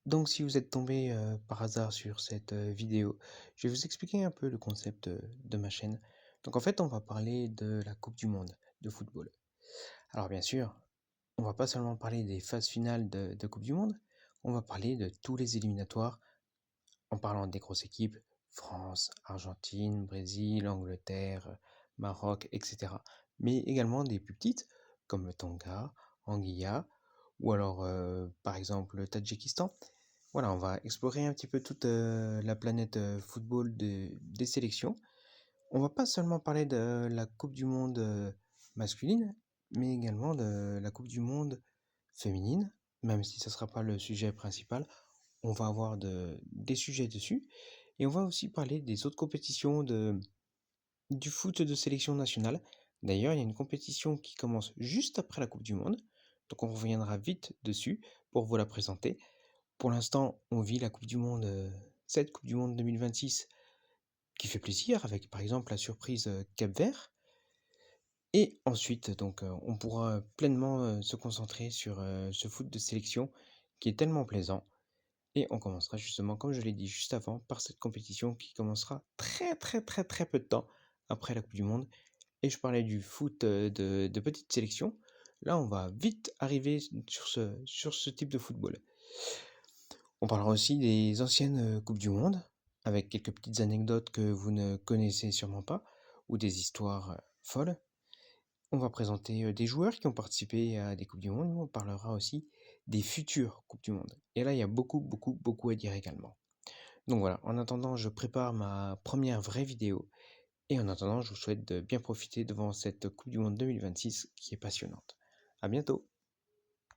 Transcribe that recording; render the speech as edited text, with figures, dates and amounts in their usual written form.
Donc si vous êtes tombé, par hasard sur cette, vidéo, je vais vous expliquer un peu le concept, de ma chaîne. Donc en fait, on va parler de la coupe du monde de football. Alors bien sûr, on va pas seulement parler des phases finales de coupe du monde, on va parler de tous les éliminatoires en parlant des grosses équipes, France, Argentine, Brésil, Angleterre, Maroc et cetera. Mais également des plus petites comme le Tonga, Anguilla ou alors, par exemple, le Tadjikistan. Voilà, on va explorer un petit peu toute, la planète, football des sélections. On va pas seulement parler de la coupe du monde, masculine, mais également de la coupe du monde féminine, même si ça sera pas le sujet principal. On va avoir des sujets dessus et on va aussi parler des autres compétitions du foot de sélection nationale. D'ailleurs, il y a une compétition qui commence juste après la coupe du monde, donc on reviendra vite dessus pour vous la présenter. Pour l'instant, on vit la coupe du monde, cette coupe du monde 2026 qui fait plaisir avec, par exemple, la surprise, Cap-Vert et ensuite donc, on pourra pleinement, se concentrer sur, ce foot de sélection qui est tellement plaisant et on commencera justement, comme je l'ai dit juste avant, par cette compétition qui commencera très, très, très, très peu de temps après la coupe du monde et je parlais du foot, de petite sélection. Là, on va vite arriver sur ce type de football. On parlera aussi des anciennes, coupes du monde, avec quelques petites anecdotes que vous ne connaissez sûrement pas, ou des histoires, folles. On va présenter, des joueurs qui ont participé à des coupes du monde, on parlera aussi des futures coupes du monde. Et là, il y a beaucoup, beaucoup, beaucoup à dire également. Donc voilà, en attendant, je prépare ma première vraie vidéo et en attendant, je vous souhaite de bien profiter devant cette coupe du monde 2026 qui est passionnante. À bientôt!